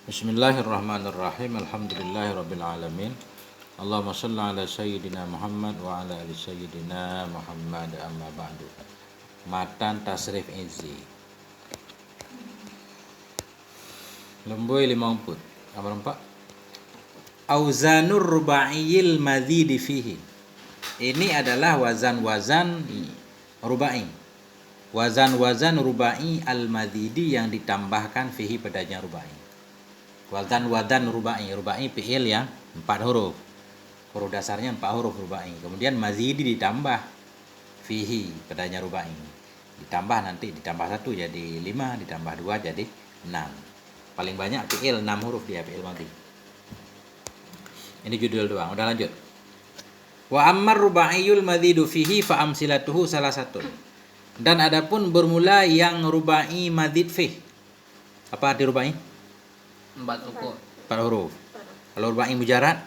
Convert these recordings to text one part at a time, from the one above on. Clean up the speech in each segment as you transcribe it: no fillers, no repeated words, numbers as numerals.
Bismillahirrahmanirrahim. Alhamdulillahirabbil alamin. Allahumma shalli ala sayyidina Muhammad wa ala ali sayyidina Muhammad, amma ba'du. Matan tasrif izi. Lemboi 50. Apa nampak? Auzanur rubaiyil madzidi fihi. Ini adalah wazan-wazan rubai. Wazan-wazan rubai al-madzidi yang ditambahkan fihi padanya rubai. Wazan rubai. Rubai fi'il yang 4 huruf. Huruf dasarnya 4 huruf rubai. Kemudian mazidi ditambah fihi padanya rubai. Ditambah nanti ditambah 1 jadi 5, ditambah 2 jadi 6. Paling banyak fi'il 6 huruf dia fi'il madhi. Ini judul doang. Udah lanjut. Wa ammar rubaiyul madzidu fihi fa amsilatuhu salah satu. Dan adapun bermula yang rubai madzid fih. Apa arti rubai? 4 huruf. 4 huruf. Kalau rubai mujarad?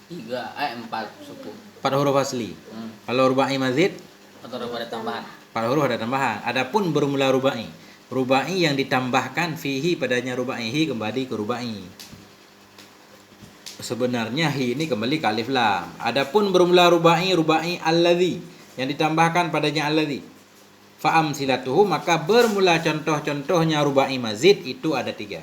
4 suku. 4 huruf asli. Kalau rubai madzid? 4 huruf ada tambahan. 4 huruf ada tambahan. Adapun bermula rubai. Rubai yang ditambahkan fihi padanya rubaihi kembali ke rubai. Sebenarnya hi ini kembali ke alif lam. Adapun bermula rubai alladzi yang ditambahkan padanya alladzi. Fa amsilatuhu maka bermula contoh-contohnya rubai mazid itu ada 3.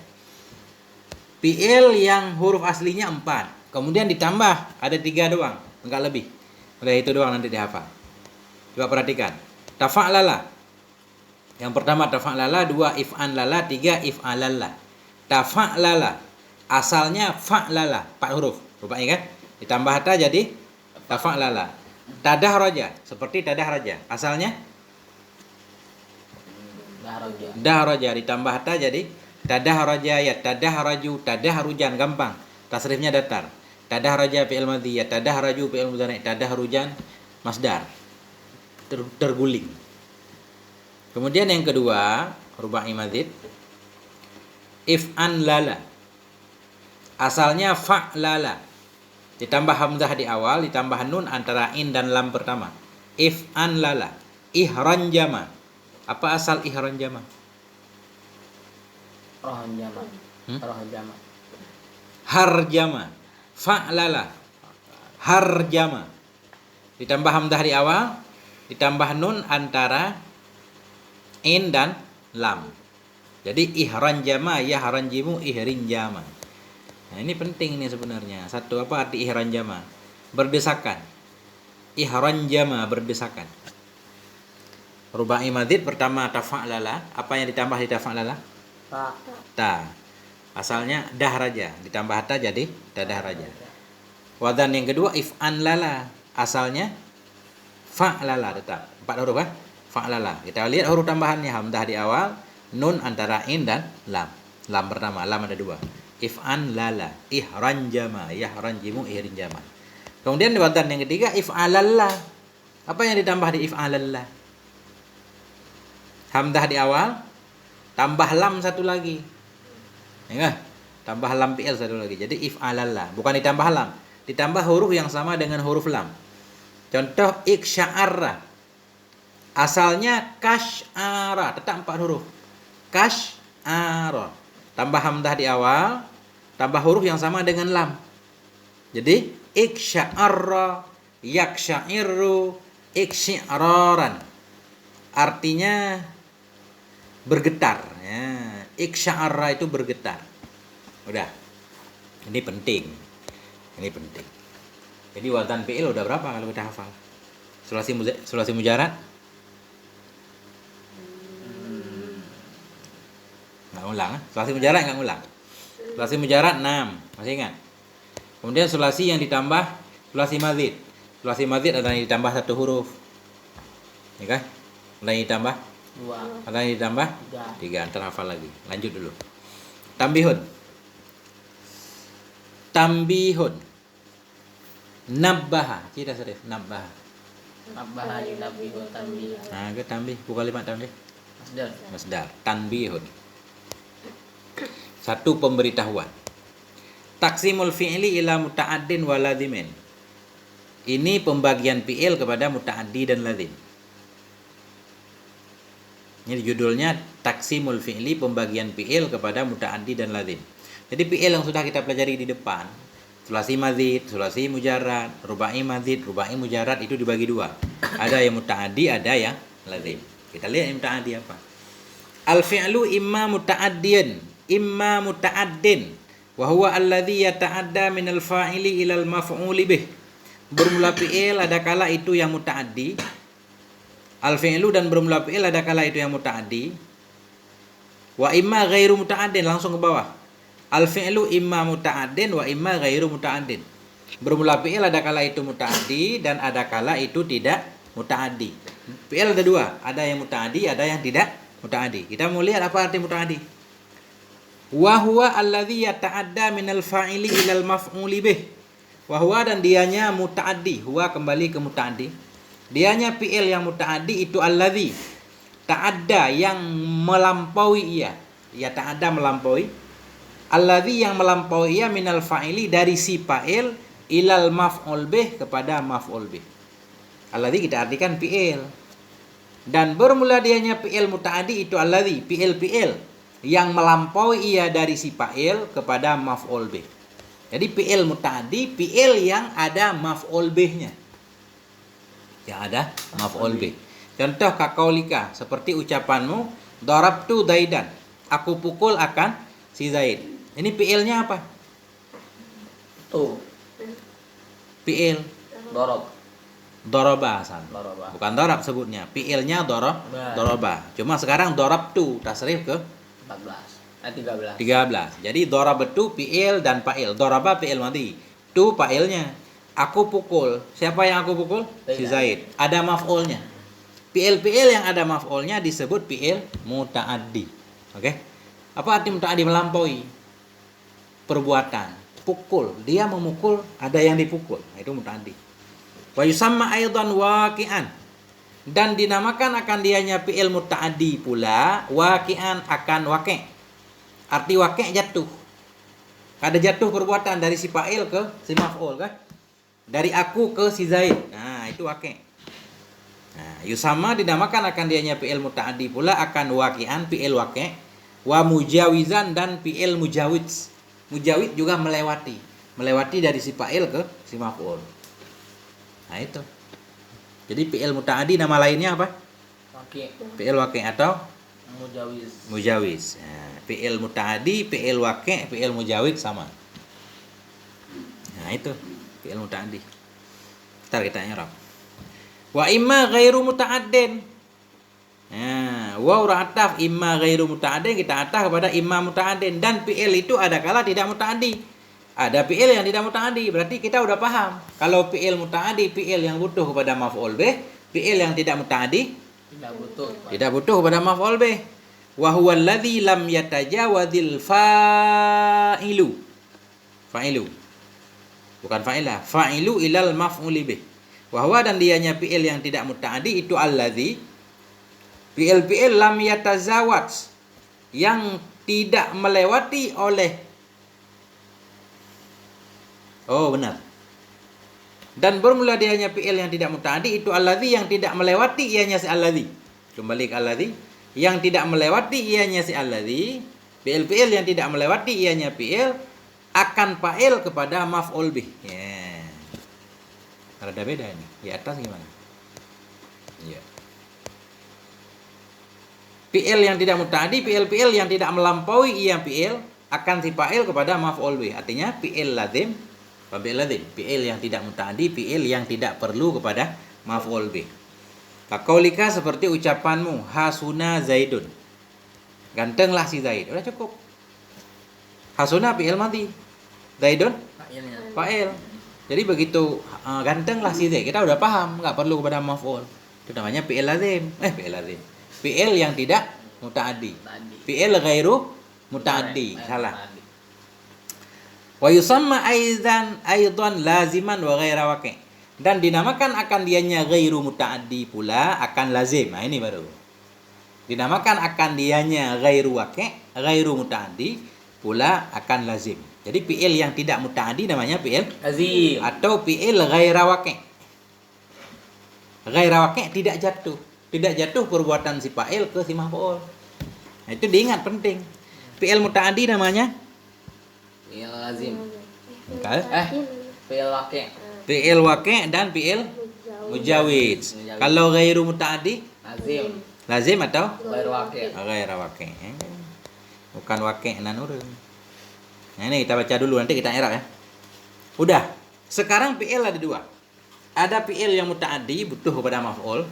Fi'il yang huruf aslinya 4. Kemudian ditambah ada 3 doang, enggak lebih. Udah itu doang nanti dihafal. Coba perhatikan. Tafa'lala. Yang pertama tafa'lala, 2 if'an lala, 3 if'alalla. Tafa'lala. Asalnya fa'lala, 4 huruf. Rubai kan? Ditambah ta jadi tafa'lala. Tadah raja, seperti tadah raja. Asalnya dah raja ditambah ta jadi tadah raja ya tadah raju tadah rujan, gampang. Tasrifnya datar. Tadah raja fi'il madhi ya tadah raju fi'il mudhari, tadah rujan masdar. Terguling. Kemudian yang kedua, rubai madzid if'an lala. Asalnya fa'lala. Ditambah hamzah di awal, ditambah nun antara in dan lam pertama. If'an lala. Ihran jama. Apa asal ihran jama? Rohan jama. Rohan jama. Harjama. Fa'lala. Harjama. Ditambah hamzah di awal, ditambah nun antara in dan lam. Jadi ihran jama, yahran jimu, ihrin jama. Nah, ini penting nih sebenarnya. Satu, apa arti ihran jama? Berdesakan. Ihran jama, berdesakan. Rubai madzid pertama tafa'lala. Apa yang ditambah di tafa'lala? Ta. Asalnya dah raja, ditambah ta jadi tadah raja. Wadzan yang kedua if'an lala. Asalnya fa'lala tetap. 4 huruf kan? Fa'lala. Kita lihat huruf tambahannya, hamzah di awal, nun antara in dan lam. Lam pertama, lam ada 2. If'an lala, ihran jama, yahran jimu, ihrin jama. Kemudian di wadzan yang ketiga if'alalla. Apa yang ditambah di if'alalla? Hamzah di awal, tambah lam satu lagi. Ya, tambah lam fi'il satu lagi. Jadi if'alalla, bukan ditambah lam, ditambah huruf yang sama dengan huruf lam. Contoh iksya'arra. Asalnya kasy'ara, tetap 4 huruf. Kasy'ara. Tambah hamzah di awal, tambah huruf yang sama dengan lam. Jadi iksya'arra, yaksya'irru, iksyi'raran. Artinya bergetar. Ya, iksya'arra itu bergetar. Udah. Ini penting. Ini penting. Jadi wazan fi'il udah berapa kalau kita hafal? Sulasi mujarad? Nggak ulang. Sulasi mujarad nggak ulang. Sulasi mujarad 6. Masih ingat? Kemudian sulasi yang ditambah sulasi madzid. Sulasi madzid ada yang ditambah 1 huruf. Ya kan? Ada yang ditambah 2. Ada yang ditambah 3. Ntar hafal lagi. Lanjut dulu. Tambihun. Tambihun. Nabbaha. Cita serif. Nabbaha. Nabbaha yunabbihu tanbih. Nah, ke tambih. Bukan kalimat tambih. Masdar. Masdar. Tanbihun. Satu pemberitahuan. Taksimul fi'li ila muta'addin wa lazimin. Ini pembagian fi'il kepada muta'addi dan lazim. Ini judulnya taksimul fi'li, pembagian fi'il kepada muta'addi dan lazim. Jadi fi'il yang sudah kita pelajari di depan, sulasi mazid, sulasi mujarrad, rubai mazid, rubai mujarrad, itu dibagi dua. Ada yang muta'addi, ada yang lazim. Kita lihat yang muta'addi apa. Al fi'lu imma muta'addiyan, imma muta'addin, wa huwa alladhi yata'adda minal fa'ili ilal maf'uli bih. Bermula fi'il ada kala itu yang muta'addi. Al fi'lu dan bermula fi'il ada kala itu yang muta'addi. Wa imma ghairu muta'addin, langsung ke bawah. Al fi'lu imma muta'addin wa imma ghairu muta'addin. Bermula fi'il ada kala itu muta'addi dan ada kala itu tidak muta'addi. Fi'il ada dua, ada yang muta'addi, ada yang tidak muta'addi. Kita mau lihat apa arti muta'addi. Wa huwa alladhi yata'adda minal fa'ili ilal maf'uli bih. Wa huwa dan dianya muta'addi. Huwa kembali ke muta'addi. Dianya fi'il yang muta'addi itu alladhi, ta'adda yang melampaui ia. Ya ta'adda melampaui. Alladhi yang melampaui ia minal fa'ili dari si fa'il ilal maf'ul bih kepada maf'ul bih. Alladhi kita artikan fi'il. Dan bermula dianya fi'il muta'addi itu alladhi, fi'il yang melampaui ia dari si fa'il kepada maf'ul bih. Jadi fi'il muta'addi, fi'il yang ada maf'ul bihnya. Yang ada maf'ul bih. Contoh kakaulika, seperti ucapanmu, darabtu Zaidan, aku pukul akan si Zaid. Ini fi'ilnya apa? Tu. Fi'il Dorob. doroba, Hasan. Doroba. Bukan dorab sebutnya. Fi'ilnya doroba. Cuma sekarang dorabtu tasrif ke 14. 13. 13. Jadi dorabtu fi'il dan fa'il. Doraba fi'il madhi. Tu fa'ilnya. Aku pukul. Siapa yang aku pukul? Si Zaid. Ada maf'ulnya. Fi'il yang ada maf'ulnya disebut fi'il muta'addi. Oke? Apa arti muta'addi? Melampaui perbuatan. Pukul. Dia memukul, ada yang dipukul. Nah, itu muta'addi. Wa yusamma aidan waqi'an. Dan dinamakan akan dianya fi'il muta'addi pula waqi'an, akan waqi'. Arti waqi' jatuh. Ada jatuh perbuatan dari si fa'il ke si maf'ul kan? Dari aku ke si Zaid. Nah, itu waqi'. Nah, yusamma dinamakan akan dianya fi'il muta'addi pula akan waqi'an, fi'il waqi', wa mujawizan dan fi'il mujawiz. Mujawid juga melewati dari si fa'il ke si maf'ul. Nah itu. Jadi fi'il muta'addi nama lainnya apa? Waqi'. Fi'il waqi' atau Mujawiz. Nah, fi'il muta'addi, fi'il waqi', fi'il mujawiz sama. Nah itu fi'il muta'addi. Ntar kita i'rab. Wa imma ghairu muta'addin. Nah, wa ataf imma ghairu muta'addin, kita ataf kepada imma muta'addin. Dan fi'il itu ada kala tidak muta'addi. Ada fi'il yang tidak muta'addi, berarti kita udah paham. Kalau fi'il muta'addi, fi'il yang butuh kepada maf'ul bih. Fi'il yang tidak muta'addi, tidak butuh kepada maf'ul bih. Wa huwa alladhi lam yatajawadil fa'ilu. Fa'ilu. Bukan fa'ilah. Fa'ilu ilal maf'uli bih. Wa huwa dan dianya fi'il yang tidak muta'addi itu alladhi, fi'il lam yatazawaj, yang tidak melewati oleh. Oh benar. Dan bermula dianya fi'il yang tidak muta'addi itu alladhi, yang tidak melewati ianya si alladhi. Kembali ke alladhi, yang tidak melewati ianya si alladhi. Fi'il yang tidak melewati ianya fi'il akan fa'il kepada maf'ul bih. Ya. Ada beda ini. Di atas gimana? Ya. Fi'il yang tidak muta'addi, fi'il yang tidak melampaui ia fi'il akan si fa'il kepada maf'ul bih. Artinya fi'il lazim, fi'il yang tidak muta'addi, fi'il yang tidak perlu kepada maf'ul bih. Kaqaulika seperti ucapanmu, hasuna Zaidun. Gantenglah si Zaid. Udah cukup. Hasuna fi'il madhi. Zaidun fa'il. Jadi begitu gantenglah si Zaid, kita udah paham, enggak perlu kepada maf'ul. Itu namanya fi'il lazim. Fi'il lazim. Fi'il yang tidak muta'addi. Fi'il ghairu muta'addi. Salah. Wa yusamma aidan laziman wa ghaira waqi'. Dan dinamakan akan dianya ghairu muta'addi pula akan lazim. Nah ini baru. Dinamakan akan dianya ghairu waqi', ghairu muta'addi pula akan lazim. Jadi fi'il yang tidak muta'addi namanya fi'il lazim atau fi'il ghaira waqi'. Ghaira waqi' tidak jatuh perbuatan si fa'il ke si maf'ul. Nah, itu diingat penting. Fi'il muta'addi namanya Fi'il lazim. Fi'il waqi'. fi'il waqi' dan fi'il mujawiz. Kalau ghairu muta'addi Lazim. lazim atau Ghairu waqi'. ghairu waqi'. Bukan waqi' nanurun. Nah, ini kita baca dulu nanti kita i'rab ya. Udah. Sekarang fi'il ada dua. Ada fi'il yang muta'addi butuh kepada maf'ul.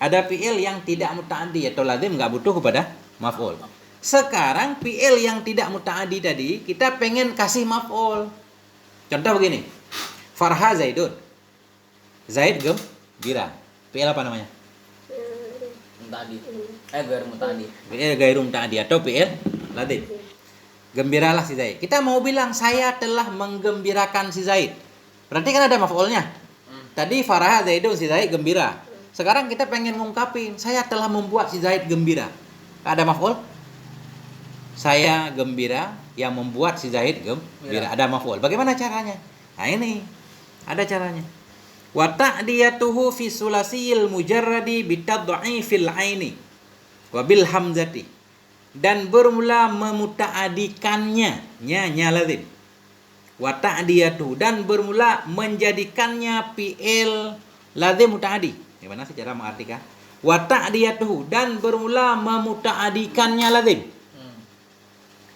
Ada fi'il yang tidak muta'addi atau lazim enggak butuh kepada maf'ul. Sekarang fi'il yang tidak muta'addi tadi kita pengen kasih maf'ul. Contoh begini. Farha Zaidun. Zaid gembira. Fi'il apa namanya? Muta'addi. Ghairu muta'addi. Fi'il ghairu muta'addi atau fi'il lazim. Gembiralah si Zaid. Kita mau bilang saya telah menggembirakan si Zaid. Berarti kan ada maf'ulnya. Tadi Farha Zaidun si Zaid gembira. Sekarang kita pengen ngungkapin saya telah membuat si Zaid gembira. Ada maf'ul? Saya gembira yang membuat si Zaid gembira. Ada maf'ul. Bagaimana caranya? Nah ini ada caranya. Wa ta'diyatuhu fi sulasil mujarradi bitad'ifil aini wa bil hamzati. Dan bermula memuta'adikannya nya lazim. Wa ta'diyatuhu dan bermula menjadikannya fi'il lazim muta'adi. Gimana sih cara mengartikan? Wa ta'diyatuhu dan bermula memuta'adikannya lazim.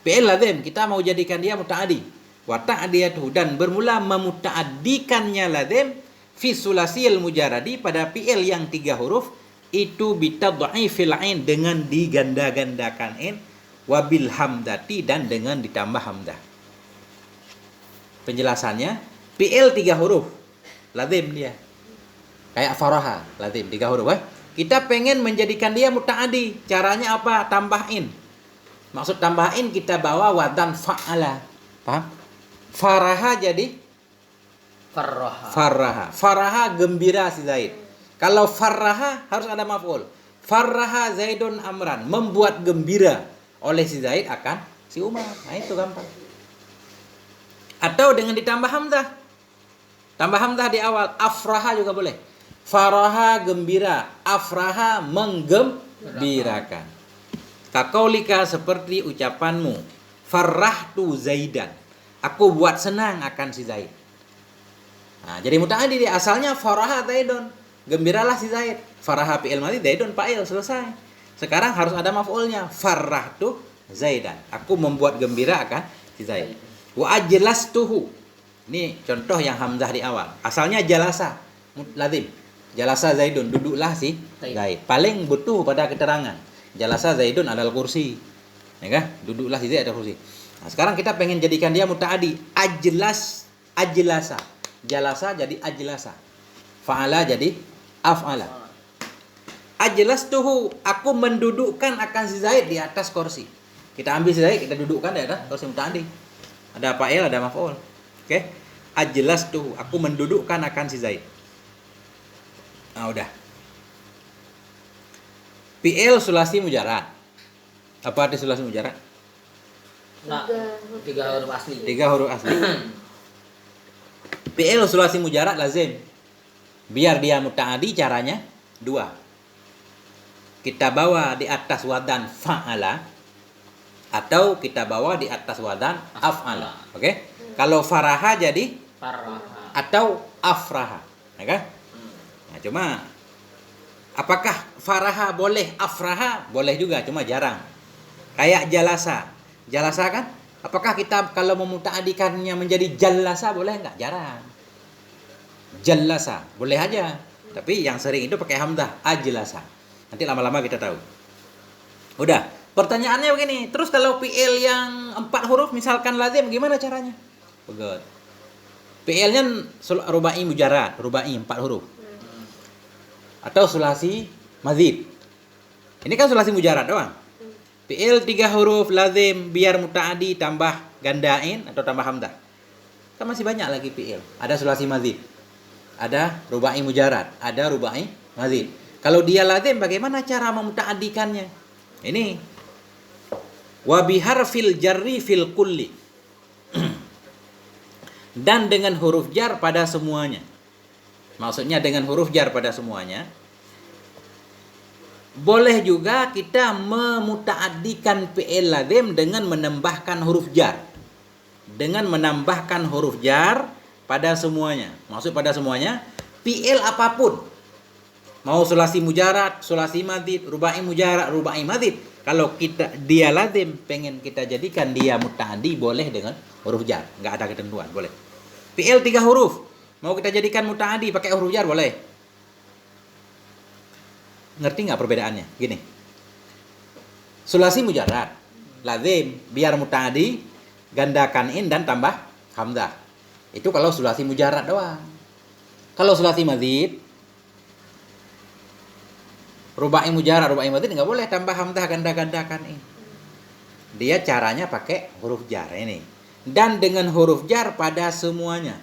Fi'il lazim kita mau jadikan dia muta'adi. Wa ta'diyatuhu dan bermula memuta'addikannya lazim fi sulasil mujarradi pada fi'il yang 3 huruf itu bitad'ifil ain dengan diganda-gandakan in wa bil hamdati dan dengan ditambah hamzah. Penjelasannya fi'il 3 huruf lazim dia. Kayak faraha lazim 3 huruf Kita pengen menjadikan dia muta'adi. Caranya apa? Tambahin. Maksud tambahin kita bawa wadan fa'ala. Paham? Faraha jadi Farraha. Farraha gembira si Zaid. Kalau farraha harus ada maf'ul. Farraha Zaidun Amran, membuat gembira oleh si Zaid akan si Umar. Nah itu gampang. Atau dengan ditambah hamzah. Tambah hamzah di awal. Afraha juga boleh. Faraha gembira, afraha menggembirakan. Kaqaulika seperti ucapanmu. Farrahtu Zaidan. Aku buat senang akan si Zaid. Nah, jadi muta'addi dia asalnya faraha Zaidun. Gembiralah si Zaid. Faraha fi'il madhi, Zaidun fa'il, selesai. Sekarang harus ada maf'ulnya. Farrahtu Zaidan. Aku membuat gembira akan si Zaid. Wa ajlastuhu. Ini contoh yang hamzah di awal. Asalnya jalasa lazim. Jalasa Zaidun, duduklah si Zaid. Paling butuh pada keterangan. Jalasa Zaidun alal kursi. Ya kan? Duduklah si Zaid ada kursi. Nah, sekarang kita pengen jadikan dia muta'addi. Ajlasa. Jalasa jadi ajlasa. Fa'ala jadi af'ala. Ajlastuhu, aku mendudukkan akan si Zaid di atas kursi. Kita ambil si Zaid, kita dudukkan di atas kursi muta'addi. Ada fa'il, ada maf'ul. Oke? Ajlastuhu, aku mendudukkan akan si Zaid. Nah, udah. Fi'il sulasi mujarrad. Apa arti sulasi mujarrad? Nah, 3 huruf asli. 3 huruf asli. Fi'il sulasi mujarrad lazim. Biar dia muta'addi caranya 2. Kita bawa di atas wadan fa'ala atau kita bawa di atas wadan af'ala. Oke? Kalau faraha jadi Farraha. atau afraha. Ya kan? Nah, cuma apakah faraha boleh, afraha boleh juga, cuma jarang. Kayak jalasa. Jalasa kan? Apakah kita kalau memuta'adikannya menjadi jalasa boleh enggak? Jarang. Jalasa boleh aja. Tapi yang sering itu pakai hamzah, ajlasa. Nanti lama-lama kita tahu. Udah. Pertanyaannya begini. Terus kalau fi'il yang 4 huruf misalkan lazim gimana caranya? Bagus. Fi'ilnya rubai mujarrad, rubai 4 huruf. Atau sulasi mazid. Ini kan sulasi mujarrad doang. Fi'il 3 huruf lazim biar muta'addi tambah gandain atau tambah hamzah. Kan masih banyak lagi fi'il. Ada sulasi mazid. Ada rubai mujarrad, ada rubai mazid. Kalau dia lazim bagaimana cara memuta'addikannya? Ini wa biharfil jarri fil kulli. Dan dengan huruf jar pada semuanya. Maksudnya dengan huruf jar pada semuanya. Boleh juga kita memutaaddikan fi'il lazim dengan menambahkan huruf jar. Dengan menambahkan huruf jar pada semuanya. Maksud pada semuanya, fi'il apapun. Mau sulasi mujarad, sulasi madid, rubai mujarad, rubai madid. Kalau dia lazim, pengen kita jadikan dia mutaaddi, boleh dengan huruf jar. Nggak ada ketentuan, boleh. Fi'il 3 huruf. Mau kita jadikan mutaaddi pakai huruf jar, boleh. Ngerti nggak perbedaannya? Gini. Sulasi mujarad, lazim, biar mutaaddi, gandakan in dan tambah hamzah. Itu kalau sulasi mujarad doang. Kalau sulasi mazid, rubai mujarad, rubai mazid nggak boleh tambah hamzah, gandakan in. Dia caranya pakai huruf jar ini. Dan dengan huruf jar pada semuanya.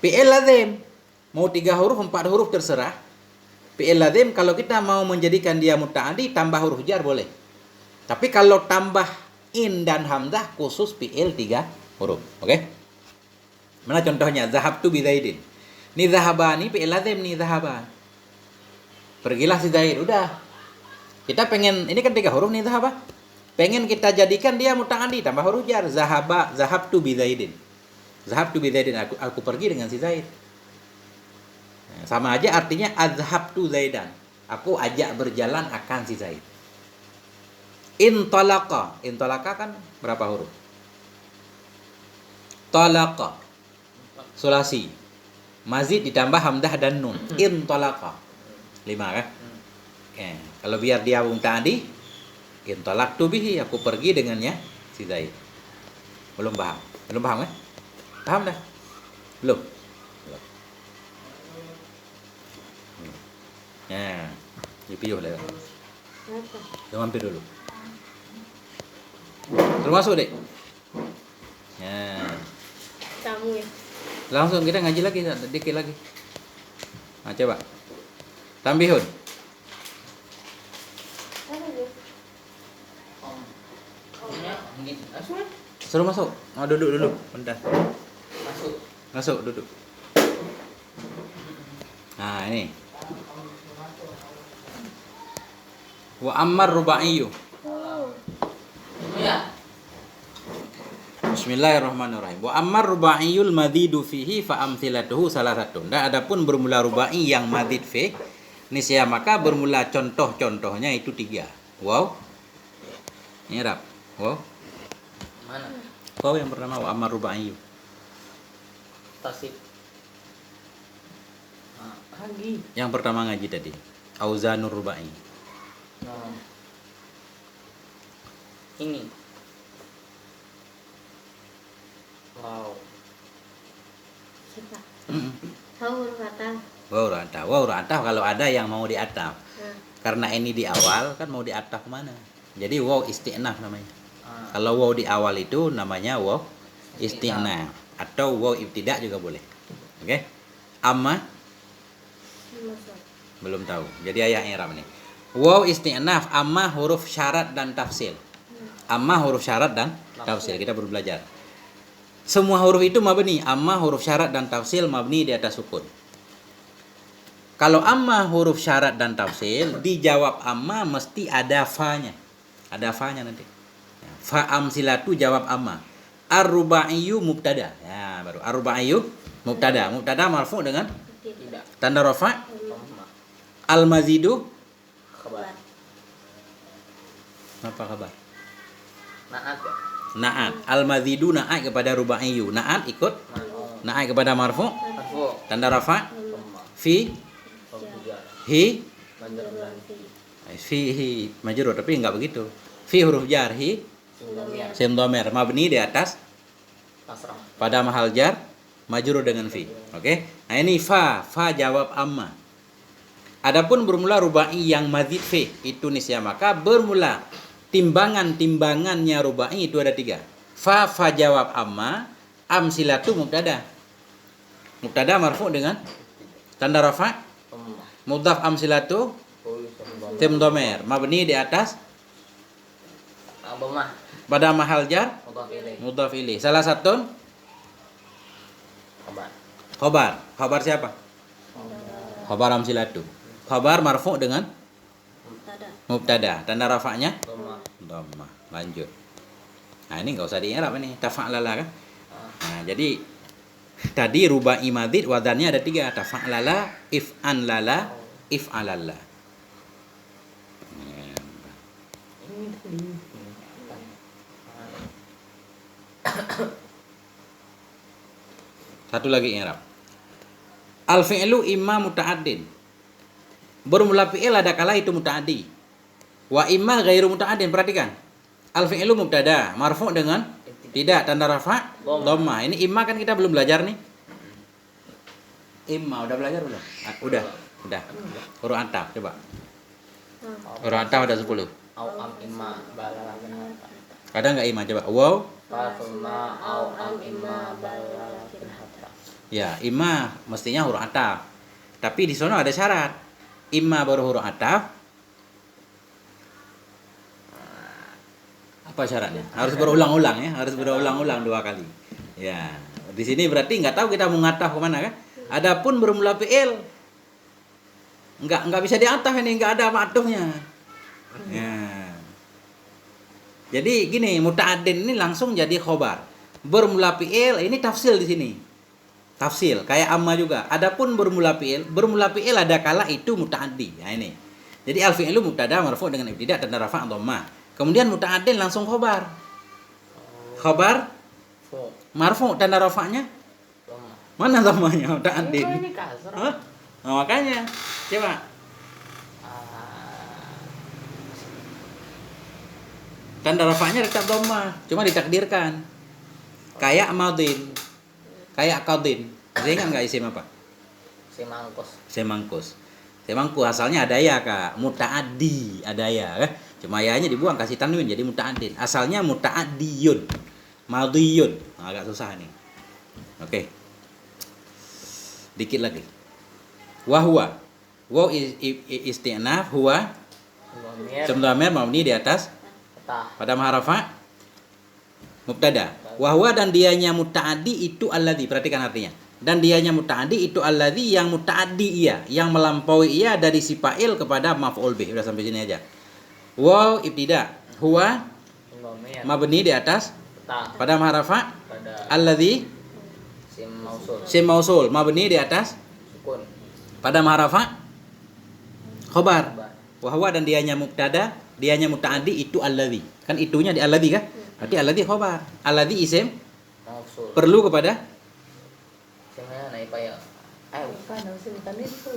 Fi'il lazim, mau 3 huruf, 4 huruf terserah. Fi'il lazim kalau kita mau menjadikan dia mutaaddi tambah huruf jar boleh. Tapi kalau tambah in dan hamzah khusus fi'il 3 huruf. Oke? Mana contohnya? Zahabtu bi Zaidin. Ni zahaba ni fi'il lazim ni zahaba. Pergilah si Zaid, udah. Kita pengen, ini kan 3 huruf nih zahaba. Pengen kita jadikan dia mutaaddi tambah huruf jar. Zahabtu bi Zaidin. Zahabtu bi Zaidin, aku pergi dengan si Zaid. Sama aja artinya azhabtu Zaidan. Aku ajak berjalan akan si Zaid. Intalaqa. Intalaqa kan berapa huruf? Talaqa. Sulasi. Mazid ditambah hamzah dan nun. Intalaqa. 5 kan? Kalau biar dia mutaaddi, intalaqtu bihi, aku pergi dengannya si Zaid. Belum paham? Belum paham kan? Paham dah? Belum? Ya, dipiyuh lah. Jangan mampir dulu. Termasuk dek. Ya. Kamu ya. Langsung kita ngaji lagi, dikit lagi. Nah, coba. Tambihun. Suruh masuk. Oh, duduk dulu. Bentar. Masuk, duduk. Nah, ini. Wa ammar ruba'iyyu. Bismillahirrahmanirrahim. Wa ammar ruba'iyyul madzidu fihi fa amthilatuhu salasatun. Dan adapun bermula rubai yang madzid fi nisya maka bermula contoh-contohnya itu 3. Wow. Ini Arab. Wow. Mana? Wow yang pertama wa ammar ruba'iyyu. Tasib. Lagi. Yang pertama ngaji tadi. Auzanur rubai. Nah. Ini. Wow. Siapa? Mm-mm. Tahu huruf ataf. Wow ataf kalau ada yang mau di ataf. Nah, Karena ini di awal kan mau di ataf mana? Jadi wow isti'naf namanya. Ah. Kalau wow di awal itu namanya wow isti'naf atau wow ibtida juga boleh. Oke? Amma masuk. belum tahu. Jadi ayat i'rab nih. Wow isti'naf, amma huruf syarat dan tafsil. Amma huruf syarat dan tafsil. Kita baru belajar. Semua huruf itu mabni. Amma huruf syarat dan tafsil mabni di atas sukun. Kalau amma huruf syarat dan tafsil, dijawab amma mesti ada fa-nya. Ada fa-nya nanti. Fa amsilatu jawab amma. Ar-ruba'iyyu mubtada. Ya, baru ar-ruba'iyyu mubtada. Mubtada marfu dengan Tidak. tanda rafa. Pemma. Al-mazidu Khabar. apa kabar? Naat ya. Na'at. Al-mazidu na'at kepada ruba'iyyu. Na'at ikut Ma'o. na'at kepada marfu. Marfu. Tanda rafa. Pemma. Fi Pembujar. hi Banjar dan fihi majrur tapi enggak begitu. Fi huruf jar hi Sindomiar. sin dhamir mabni di atas Pasrah. pada mahal jar majrur dengan fi. Oke? Nah ini fa jawab amma. Adapun bermula rubai yang madzid fi itu nisya maka bermula timbangannya rubai itu ada 3. Fa jawab amma, amsilatu mubtada. Mubtada marfu dengan tanda rafa, Pemma. mudhaf amsilatu tim domer mabni di atas Abamah. pada mahal jar Mudhaf ilaih. mudhaf ilaih. Salah satu Khabar. khabar siapa? Khabar amsilatu. Khabar marfu dengan Mubtada. Tanda rafa'nya Dhamma. dhammah. Lanjut. Nah, ini enggak usah di-i'rab ini, tafa'lala kan. Nah, jadi tadi rubai madid wadannya ada 3, tafa'lala, if'anlala, if'alalla. Ini tadi. Satu lagi i'rab. Al fi'lu imma muta'addin. Bermula fi'il ada kala itu muta'addi. Wa imma ghairu muta'addin. Perhatikan. Al fi'lu mubtada, marfu' dengan tidak tanda rafa' dhammah. Ini imma kan kita belum belajar nih. Imma udah belajar belum? Udah. Huruf ataf coba. Huruf ataf ada 10. Au am imma balala binata. Ada enggak imma coba? Wow. Fasma au am imma balala binata. Ya, imma mestinya huruf ataf. Tapi di sana ada syarat. Imma baru huruf ataf. Apa syaratnya? Harus berulang-ulang ya, harus berulang-ulang 2 kali. Ya, di sini berarti nggak tahu kita mau ngataf ke mana kan? Adapun bermula fi'il nggak bisa diataf ini, nggak ada ma'tufnya. Ya. Jadi gini, muta'addin ini langsung jadi khobar. Bermula fi'il ini tafsil di sini. Tafsil kayak amma juga. Adapun bermula fi'il ada kala itu muta'addi. Nah ini. Jadi al fi'lu mubtada marfu' dengan ibtida' tanda rafa' dhammah. Kemudian muta'addin langsung khobar. Khobar Fu. marfu' tanda rafa'nya Dhamma. mana dhammahnya muta'addin? Ini kasar. Hah? Nah, makanya coba tanda rafa'nya tetap dhammah, cuma ditakdirkan. Kayak madin. Kayak qadin. Saya ingat enggak isim apa? Semangkos. Semangku asalnya ada ya kak, muta'addi ada ya kan? Cuma yanya dibuang kasih tanwin jadi muta'addin. Asalnya muta'addiyun, madiyun. Nah, agak susah nih. Oke. Dikit lagi. Wahwa. Waw isti'naf huwa Dhamir. Dhamir mabni di atas Fatah. pada maharafa mubtada. Wahwa dan dianya muta'addi itu alladzi. Perhatikan artinya. Dan dianya muta'addi itu alladzi yang muta'addi ia, yang melampaui ia dari si fa'il kepada maf'ul bih. Udah sampai sini aja. Waw ibtida. Huwa Dhamir. mabni di atas Fatah. pada maharafa Pada alladzi sim mausul. sim mausul mabni di atas Sukun. pada maharafa khobar. Khobar. Wahwa dan dianya mubtada, dianya muta'addi itu alladzi. Kan itunya di alladzi kan? Berarti alladzi khobar. Alladzi isim Mausul. perlu kepada Sebenarnya naik apa ya? Bukan itu.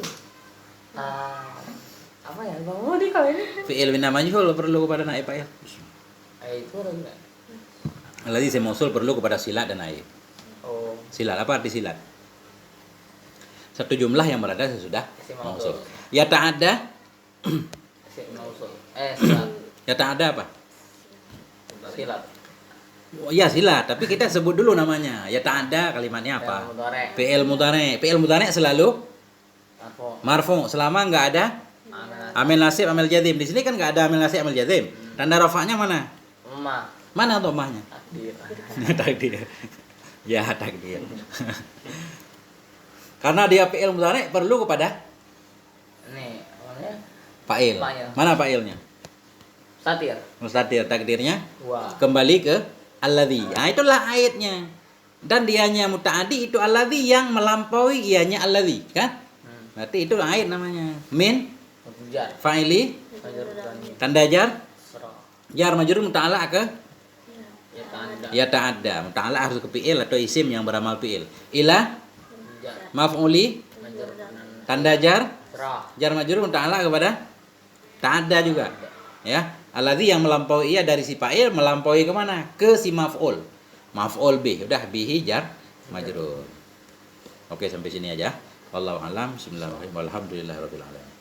Apa ya? Bang Mudi kalau ini. fi'il bin majhul perlu kepada naib fa'il. Itu ada enggak? Alladzi isim mausul perlu kepada silat dan naib. Oh, Silat apa arti silat? Satu jumlah yang berada sesudah Isim mausul. mausul. Ya ta'adda. sim mausul. Silat. Ya ta'adda apa? Silat. Oh, ya silat, tapi kita sebut dulu namanya. Ya ta'adda kalimatnya apa? Mudhari'. Fi'il mudhari'. Fi'il mudhari' selalu Marfu'. marfu selama enggak ada amil nasib, amil jazim. Di sini kan enggak ada amil nasib, amil jazim. Tanda rafa'nya mana? Emma. Mana dhammahnya? Takdir. Takdir. Ya takdir. Karena dia fi'il mudhari' perlu kepada Nih, namanya fa'il. Fa'il. Mana fa'ilnya? satir. Mustatir, takdirnya Wa. kembali ke alladzi. Nah, itulah ayatnya. Dan dianya muta'addi itu alladzi yang melampaui ianya alladzi, kan? Berarti itu ayat namanya. Min Jar. fa'ili Majar tani. tanda jar, Sera. jar majrur muta'alla ke Ya tanda. ya ta'adda. Muta'alla harus ke fi'il atau isim yang beramal fi'il. Ila Jar. maf'uli Majar tanda jar, Sera. jar majrur muta'alla kepada ta'adda juga. Ya, alladzi yang melampaui ia dari si fa'il melampaui kemana? Ke si maf'ul. Maf'ul bih. Udah bihi jar majrur. Oke, sampai sini aja. Wallahu alam. Bismillahirrahmanirrahim. Walhamdulillahirabbil alamin.